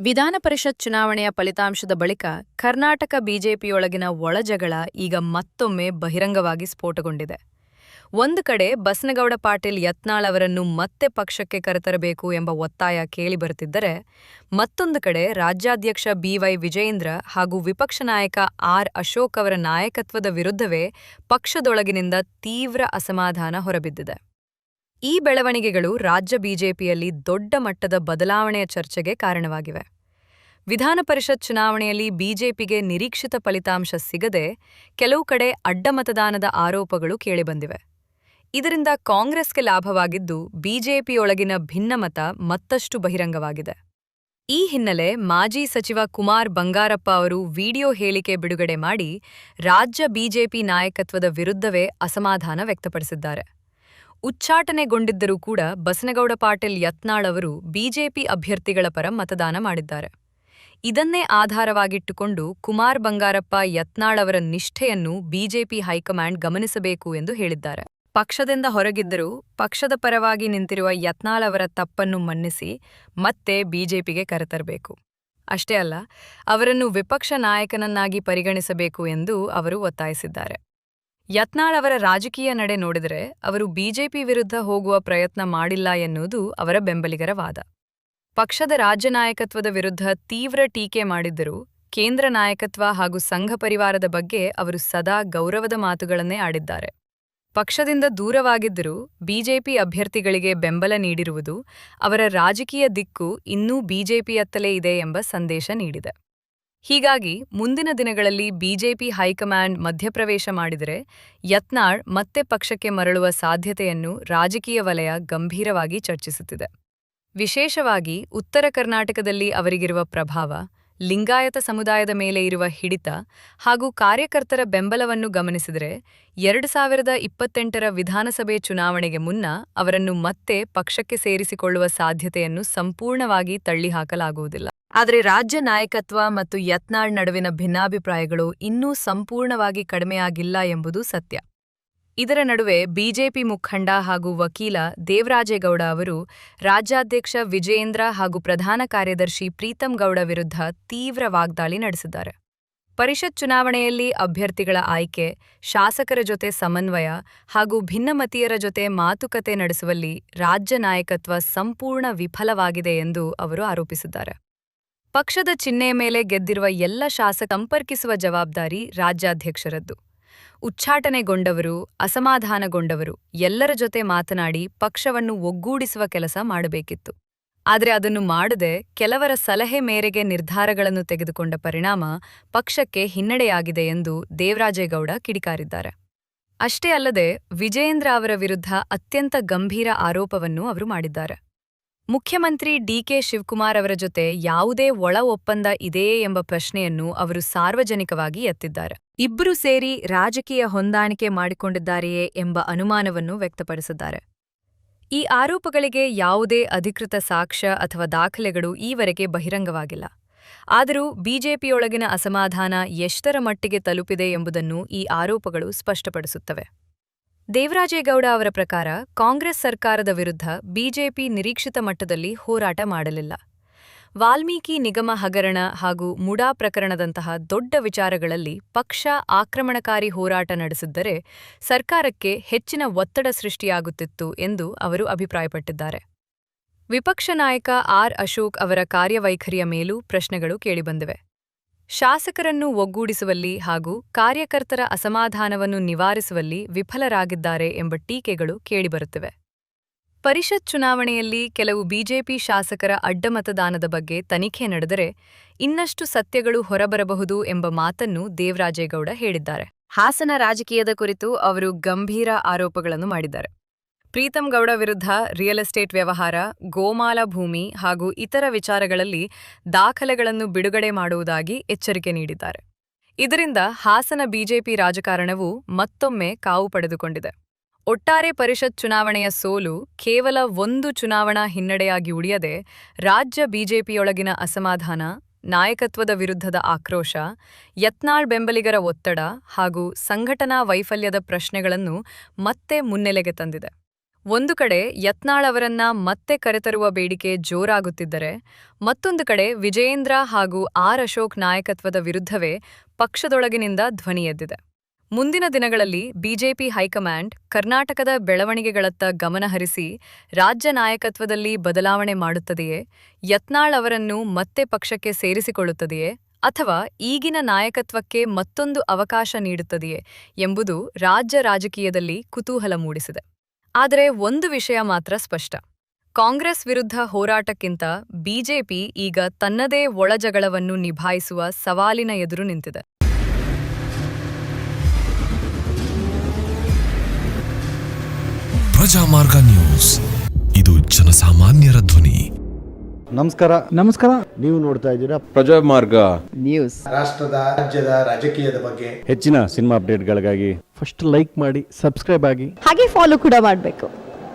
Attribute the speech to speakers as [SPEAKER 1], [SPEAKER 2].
[SPEAKER 1] ವಿಧಾನ ಪರಿಷತ್ ಚುನಾವಣೆಯ ಫಲಿತಾಂಶದ ಬಳಿಕ ಕರ್ನಾಟಕ ಬಿಜೆಪಿಯೊಳಗಿನ ಒಳಜಗಳ ಈಗ ಮತ್ತೊಮ್ಮೆ ಬಹಿರಂಗವಾಗಿ ಸ್ಫೋಟಗೊಂಡಿದೆ. ಒಂದು ಕಡೆ ಬಸನಗೌಡ ಪಾಟೀಲ್ ಯತ್ನಾಳ್ ಅವರನ್ನು ಮತ್ತೆ ಪಕ್ಷಕ್ಕೆ ಕರೆತರಬೇಕು ಎಂಬ ಒತ್ತಾಯ ಕೇಳಿಬರುತ್ತಿದ್ದರೆ, ಮತ್ತೊಂದು ಕಡೆ ರಾಜ್ಯಾಧ್ಯಕ್ಷ ಬಿವೈ ವಿಜಯೇಂದ್ರ ಹಾಗೂ ವಿಪಕ್ಷ ನಾಯಕ ಆರ್ ಅಶೋಕ್ ಅವರ ನಾಯಕತ್ವದ ವಿರುದ್ಧವೇ ಪಕ್ಷದೊಳಗಿನಿಂದ ತೀವ್ರ ಅಸಮಾಧಾನ ಹೊರಬಿದ್ದಿದೆ. ಈ ಬೆಳವಣಿಗೆಗಳು ರಾಜ್ಯ ಬಿಜೆಪಿಯಲ್ಲಿ ದೊಡ್ಡ ಮಟ್ಟದ ಬದಲಾವಣೆಯ ಚರ್ಚೆಗೆ ಕಾರಣವಾಗಿವೆ. ವಿಧಾನ ಪರಿಷತ್ ಚುನಾವಣೆಯಲ್ಲಿ ಬಿಜೆಪಿಗೆ ನಿರೀಕ್ಷಿತ ಫಲಿತಾಂಶ ಸಿಗದೆ ಕೆಲವು ಕಡೆ ಅಡ್ಡಮತದಾನದ ಆರೋಪಗಳು ಕೇಳಿಬಂದಿವೆ. ಇದರಿಂದ ಕಾಂಗ್ರೆಸ್ಗೆ ಲಾಭವಾಗಿದ್ದು ಬಿಜೆಪಿಯೊಳಗಿನ ಭಿನ್ನಮತ ಮತ್ತಷ್ಟು ಬಹಿರಂಗವಾಗಿದೆ. ಈ ಹಿನ್ನೆಲೆ ಮಾಜಿ ಸಚಿವ ಕುಮಾರ್ ಬಂಗಾರಪ್ಪ ಅವರು ವಿಡಿಯೋ ಹೇಳಿಕೆ ಬಿಡುಗಡೆ ಮಾಡಿ ರಾಜ್ಯ ಬಿಜೆಪಿ ನಾಯಕತ್ವದ ವಿರುದ್ಧವೇ ಅಸಮಾಧಾನ ವ್ಯಕ್ತಪಡಿಸಿದ್ದಾರೆ. ಉಚ್ಚಾಟನೆಗೊಂಡಿದ್ದರೂ ಕೂಡ ಬಸನಗೌಡ ಪಾಟೀಲ್ ಯತ್ನಾಳ್ ಅವರು ಬಿಜೆಪಿ ಅಭ್ಯರ್ಥಿಗಳ ಪರ ಮತದಾನ ಮಾಡಿದ್ದಾರೆ. ಇದನ್ನೇ ಆಧಾರವಾಗಿಟ್ಟುಕೊಂಡು ಕುಮಾರ್ ಬಂಗಾರಪ್ಪ ಯತ್ನಾಳ್ ಅವರ ನಿಷ್ಠೆಯನ್ನು ಬಿಜೆಪಿ ಹೈಕಮಾಂಡ್ ಗಮನಿಸಬೇಕು ಎಂದು ಹೇಳಿದ್ದಾರೆ. ಪಕ್ಷದಿಂದ ಹೊರಗಿದ್ದರೂ ಪಕ್ಷದ ಪರವಾಗಿ ನಿಂತಿರುವ ಯತ್ನಾಳ್ ಅವರ ತಪ್ಪನ್ನು ಮನ್ನಿಸಿ ಮತ್ತೆ ಬಿಜೆಪಿಗೆ ಕರೆತರಬೇಕು. ಅಷ್ಟೇ ಅಲ್ಲ, ಅವರನ್ನು ವಿಪಕ್ಷ ನಾಯಕನನ್ನಾಗಿ ಪರಿಗಣಿಸಬೇಕು ಎಂದು ಅವರು ಒತ್ತಾಯಿಸಿದ್ದಾರೆ. ಯತ್ನಾಳ್ ಅವರ ರಾಜಕೀಯ ನಡೆ ನೋಡಿದರೆ ಅವರು ಬಿಜೆಪಿ ವಿರುದ್ಧ ಹೋಗುವ ಪ್ರಯತ್ನ ಮಾಡಿಲ್ಲ ಎನ್ನುವುದು ಅವರ ಬೆಂಬಲಿಗರ ವಾದ. ಪಕ್ಷದ ರಾಜ್ಯ ನಾಯಕತ್ವದ ವಿರುದ್ಧ ತೀವ್ರ ಟೀಕೆ ಮಾಡಿದ್ದರೂ ಕೇಂದ್ರ ನಾಯಕತ್ವ ಹಾಗೂ ಸಂಘ ಪರಿವಾರದ ಬಗ್ಗೆ ಅವರು ಸದಾ ಗೌರವದ ಮಾತುಗಳನ್ನೇ ಆಡಿದ್ದಾರೆ. ಪಕ್ಷದಿಂದ ದೂರವಾಗಿದ್ದರೂ ಬಿಜೆಪಿ ಅಭ್ಯರ್ಥಿಗಳಿಗೆ ಬೆಂಬಲ ನೀಡಿರುವುದು ಅವರ ರಾಜಕೀಯ ದಿಕ್ಕು ಇನ್ನೂ ಬಿಜೆಪಿಯತ್ತಲೇ ಇದೆ ಎಂಬ ಸಂದೇಶ ನೀಡಿದೆ. ಹೀಗಾಗಿ ಮುಂದಿನ ದಿನಗಳಲ್ಲಿ ಬಿಜೆಪಿ ಹೈಕಮಾಂಡ್ ಮಧ್ಯಪ್ರವೇಶ ಮಾಡಿದರೆ ಯತ್ನಾಳ್ ಮತ್ತೆ ಪಕ್ಷಕ್ಕೆ ಮರಳುವ ಸಾಧ್ಯತೆಯನ್ನು ರಾಜಕೀಯ ವಲಯ ಗಂಭೀರವಾಗಿ ಚರ್ಚಿಸುತ್ತಿದೆ. ವಿಶೇಷವಾಗಿ ಉತ್ತರ ಕರ್ನಾಟಕದಲ್ಲಿ ಅವರಿಗಿರುವ ಪ್ರಭಾವ, ಲಿಂಗಾಯತ ಸಮುದಾಯದ ಮೇಲೆ ಇರುವ ಹಿಡಿತ ಹಾಗೂ ಕಾರ್ಯಕರ್ತರ ಬೆಂಬಲವನ್ನು ಗಮನಿಸಿದರೆ 2028ರ ವಿಧಾನಸಭೆ ಚುನಾವಣೆಗೆ ಮುನ್ನ ಅವರನ್ನು ಮತ್ತೆ ಪಕ್ಷಕ್ಕೆ ಸೇರಿಸಿಕೊಳ್ಳುವ ಸಾಧ್ಯತೆಯನ್ನು ಸಂಪೂರ್ಣವಾಗಿ ತಳ್ಳಿಹಾಕಲಾಗುವುದಿಲ್ಲ. ಆದರೆ ರಾಜ್ಯ ನಾಯಕತ್ವ ಮತ್ತು ಯತ್ನಾಳ್ ನಡುವಿನ ಭಿನ್ನಾಭಿಪ್ರಾಯಗಳು ಇನ್ನೂ ಸಂಪೂರ್ಣವಾಗಿ ಕಡಿಮೆಯಾಗಿಲ್ಲ ಎಂಬುದು ಸತ್ಯ. ಇದರ ನಡುವೆ ಬಿಜೆಪಿ ಮುಖಂಡ ಹಾಗೂ ವಕೀಲ ದೇವರಾಜೇಗೌಡ ಅವರು ರಾಜ್ಯಾಧ್ಯಕ್ಷ ವಿಜಯೇಂದ್ರ ಹಾಗೂ ಪ್ರಧಾನ ಕಾರ್ಯದರ್ಶಿ ಪ್ರೀತಂ ಗೌಡ ವಿರುದ್ಧ ತೀವ್ರ ವಾಗ್ದಾಳಿ ನಡೆಸಿದ್ದಾರೆ. ಪರಿಷತ್ ಚುನಾವಣೆಯಲ್ಲಿ ಅಭ್ಯರ್ಥಿಗಳ ಆಯ್ಕೆ, ಶಾಸಕರ ಜೊತೆ ಸಮನ್ವಯ ಹಾಗೂ ಭಿನ್ನಮತೀಯರ ಜೊತೆ ಮಾತುಕತೆ ನಡೆಸುವಲ್ಲಿ ರಾಜ್ಯ ನಾಯಕತ್ವ ಸಂಪೂರ್ಣ ವಿಫಲವಾಗಿದೆ ಎಂದು ಅವರು ಆರೋಪಿಸಿದ್ದಾರೆ. ಪಕ್ಷದ ಚಿಹ್ನೆಯ ಮೇಲೆ ಗೆದ್ದಿರುವ ಎಲ್ಲ ಶಾಸಕ ಸಂಪರ್ಕಿಸುವ ಜವಾಬ್ದಾರಿ ರಾಜ್ಯಾಧ್ಯಕ್ಷರದ್ದು. ಉಚ್ಚಾಟನೆಗೊಂಡವರು, ಅಸಮಾಧಾನಗೊಂಡವರು ಎಲ್ಲರ ಜೊತೆ ಮಾತನಾಡಿ ಪಕ್ಷವನ್ನು ಒಗ್ಗೂಡಿಸುವ ಕೆಲಸ ಮಾಡಬೇಕಿತ್ತು. ಆದರೆ ಅದನ್ನು ಮಾಡದೆ ಕೆಲವರ ಸಲಹೆ ಮೇರೆಗೆ ನಿರ್ಧಾರಗಳನ್ನು ತೆಗೆದುಕೊಂಡ ಪರಿಣಾಮ ಪಕ್ಷಕ್ಕೆ ಹಿನ್ನಡೆಯಾಗಿದೆ ಎಂದು ದೇವರಾಜೇಗೌಡ ಕಿಡಿಕಾರಿದ್ದಾರೆ. ಅಷ್ಟೇ ಅಲ್ಲದೆ ವಿಜಯೇಂದ್ರ ಅವರ ವಿರುದ್ಧ ಅತ್ಯಂತ ಗಂಭೀರ ಆರೋಪವನ್ನು ಅವರು ಮಾಡಿದ್ದಾರೆ. ಮುಖ್ಯಮಂತ್ರಿ ಡಿಕೆ ಶಿವಕುಮಾರ್ ಅವರ ಜೊತೆ ಯಾವುದೇ ಒಳ ಒಪ್ಪಂದ ಇದೆಯೇ ಎಂಬ ಪ್ರಶ್ನೆಯನ್ನು ಅವರು ಸಾರ್ವಜನಿಕವಾಗಿ ಎತ್ತಿದ್ದಾರೆ. ಇಬ್ಬರೂ ಸೇರಿ ರಾಜಕೀಯ ಹೊಂದಾಣಿಕೆ ಮಾಡಿಕೊಂಡಿದ್ದಾರೆಯೇ ಎಂಬ ಅನುಮಾನವನ್ನು ವ್ಯಕ್ತಪಡಿಸಿದ್ದಾರೆ. ಈ ಆರೋಪಗಳಿಗೆ ಯಾವುದೇ ಅಧಿಕೃತ ಸಾಕ್ಷ್ಯ ಅಥವಾ ದಾಖಲೆಗಳು ಈವರೆಗೆ ಬಹಿರಂಗವಾಗಿಲ್ಲ. ಆದರೂ ಬಿಜೆಪಿಯೊಳಗಿನ ಅಸಮಾಧಾನ ಎಷ್ಟರ ಮಟ್ಟಿಗೆ ತಲುಪಿದೆ ಎಂಬುದನ್ನು ಈ ಆರೋಪಗಳು ಸ್ಪಷ್ಟಪಡಿಸುತ್ತವೆ. ದೇವರಾಜೇಗೌಡ ಅವರ ಪ್ರಕಾರ ಕಾಂಗ್ರೆಸ್ ಸರ್ಕಾರದ ವಿರುದ್ಧ ಬಿಜೆಪಿ ನಿರೀಕ್ಷಿತ ಮಟ್ಟದಲ್ಲಿ ಹೋರಾಟ ಮಾಡಲಿಲ್ಲ. ವಾಲ್ಮೀಕಿ ನಿಗಮ ಹಗರಣ ಹಾಗೂ ಮುಡಾ ಪ್ರಕರಣದಂತಹ ದೊಡ್ಡ ವಿಚಾರಗಳಲ್ಲಿ ಪಕ್ಷ ಆಕ್ರಮಣಕಾರಿ ಹೋರಾಟ ನಡೆಸಿದ್ದರೆ ಸರ್ಕಾರಕ್ಕೆ ಹೆಚ್ಚಿನ ಒತ್ತಡ ಸೃಷ್ಟಿಯಾಗುತ್ತಿತ್ತು ಎಂದು ಅವರು ಅಭಿಪ್ರಾಯಪಟ್ಟಿದ್ದಾರೆ. ವಿಪಕ್ಷ ನಾಯಕ ಆರ್ ಅಶೋಕ್ ಅವರ ಕಾರ್ಯವೈಖರಿಯ ಮೇಲೂ ಪ್ರಶ್ನೆಗಳು ಕೇಳಿಬಂದಿವೆ. ಶಾಸಕರನ್ನು ಒಗ್ಗೂಡಿಸುವಲ್ಲಿ ಹಾಗೂ ಕಾರ್ಯಕರ್ತರ ಅಸಮಾಧಾನವನ್ನು ನಿವಾರಿಸುವಲ್ಲಿ ವಿಫಲರಾಗಿದ್ದಾರೆ ಎಂಬ ಟೀಕೆಗಳು ಕೇಳಿಬರುತ್ತಿವೆ. ಪರಿಷತ್ ಚುನಾವಣೆಯಲ್ಲಿ ಕೆಲವು ಬಿಜೆಪಿ ಶಾಸಕರ ಅಡ್ಡಮತದಾನದ ಬಗ್ಗೆ ತನಿಖೆ ನಡೆದರೆ ಇನ್ನಷ್ಟು ಸತ್ಯಗಳು ಹೊರಬರಬಹುದು ಎಂಬ ಮಾತನ್ನು ದೇವರಾಜೇಗೌಡ ಹೇಳಿದ್ದಾರೆ. ಹಾಸನ ರಾಜಕೀಯದ ಕುರಿತು ಅವರು ಗಂಭೀರ ಆರೋಪಗಳನ್ನು ಮಾಡಿದ್ದಾರೆ. ಪ್ರೀತಂ ಗೌಡ ವಿರುದ್ಧ ರಿಯಲ್ ಎಸ್ಟೇಟ್ ವ್ಯವಹಾರ, ಗೋಮಾಲ ಭೂಮಿ ಹಾಗೂ ಇತರ ವಿಚಾರಗಳಲ್ಲಿ ದಾಖಲೆಗಳನ್ನು ಬಿಡುಗಡೆ ಮಾಡುವುದಾಗಿ ಎಚ್ಚರಿಕೆ ನೀಡಿದ್ದಾರೆ. ಇದರಿಂದ ಹಾಸನ ಬಿಜೆಪಿ ರಾಜಕಾರಣವು ಮತ್ತೊಮ್ಮೆ ಕಾವು ಪಡೆದುಕೊಂಡಿದೆ. ಒಟ್ಟಾರೆ ಪರಿಷತ್ ಚುನಾವಣೆಯ ಸೋಲು ಕೇವಲ ಒಂದು ಚುನಾವಣಾ ಹಿನ್ನಡೆಯಾಗಿ ಉಳಿಯದೆ ರಾಜ್ಯ ಬಿಜೆಪಿಯೊಳಗಿನ ಅಸಮಾಧಾನ, ನಾಯಕತ್ವದ ವಿರುದ್ಧದ ಆಕ್ರೋಶ, ಯತ್ನಾಳ್ ಬೆಂಬಲಿಗರ ಒತ್ತಡ ಹಾಗೂ ಸಂಘಟನಾ ವೈಫಲ್ಯದ ಪ್ರಶ್ನೆಗಳನ್ನು ಮತ್ತೆ ಮುನ್ನೆಲೆಗೆ ತಂದಿದೆ. ಒಂದು ಕಡೆ ಯತ್ನಾಳ್ ಅವರನ್ನ ಮತ್ತೆ ಕರೆತರುವ ಬೇಡಿಕೆ ಜೋರಾಗುತ್ತಿದ್ದರೆ, ಮತ್ತೊಂದು ಕಡೆ ವಿಜಯೇಂದ್ರ ಹಾಗೂ ಆರ್ ಅಶೋಕ್ ನಾಯಕತ್ವದ ವಿರುದ್ಧವೇ ಪಕ್ಷದೊಳಗಿನಿಂದ ಧ್ವನಿ ಎದ್ದಿದೆ. ಮುಂದಿನ ದಿನಗಳಲ್ಲಿ ಬಿಜೆಪಿ ಹೈಕಮಾಂಡ್ ಕರ್ನಾಟಕದ ಬೆಳವಣಿಗೆಗಳತ್ತ ಗಮನಹರಿಸಿ ರಾಜ್ಯ ನಾಯಕತ್ವದಲ್ಲಿ ಬದಲಾವಣೆ ಮಾಡುತ್ತದೆಯೇ, ಯತ್ನಾಳ್ ಅವರನ್ನು ಮತ್ತೆ ಪಕ್ಷಕ್ಕೆ ಸೇರಿಸಿಕೊಳ್ಳುತ್ತದೆಯೇ, ಅಥವಾ ಈಗಿನ ನಾಯಕತ್ವಕ್ಕೆ ಮತ್ತೊಂದು ಅವಕಾಶ ನೀಡುತ್ತದೆಯೇ ಎಂಬುದು ರಾಜ್ಯ ರಾಜಕೀಯದಲ್ಲಿ ಕುತೂಹಲ ಮೂಡಿಸಿದೆ. ಆದರೆ ಒಂದು ವಿಷಯ ಮಾತ್ರ ಸ್ಪಷ್ಟ: ಕಾಂಗ್ರೆಸ್ ವಿರುದ್ಧ ಹೋರಾಟಕ್ಕಿಂತ ಬಿಜೆಪಿ ಈಗ ತನ್ನದೇ ಒಳಜಗಳವನ್ನು ನಿಭಾಯಿಸುವ ಸವಾಲಿನ ಎದುರು ನಿಂತಿದೆ.
[SPEAKER 2] ಪ್ರಜಾಮಾರ್ಗ ನ್ಯೂಸ್, ಇದು ಜನಸಾಮಾನ್ಯರ ಧ್ವನಿ.
[SPEAKER 3] ನಮಸ್ಕಾರ.
[SPEAKER 4] ನೀವು ನೋಡ್ತಾ ಇದ್ದೀರಾ
[SPEAKER 3] ಪ್ರಜಾಮಾರ್ಗ
[SPEAKER 4] ನ್ಯೂಸ್.
[SPEAKER 5] ರಾಷ್ಟ್ರದ ರಾಜ್ಯದ ರಾಜಕೀಯದ ಬಗ್ಗೆ
[SPEAKER 4] ಹೆಚ್ಚಿನ ಸಿನಿಮಾ ಅಪ್ಡೇಟ್ಗಳಿಗಾಗಿ
[SPEAKER 3] ಫಸ್ಟ್ ಲೈಕ್ ಮಾಡಿ, ಸಬ್ಸ್ಕ್ರೈಬ್ ಆಗಿ,
[SPEAKER 6] ಹಾಗೆ ಫಾಲೋ ಕೂಡ ಮಾಡಬೇಕು.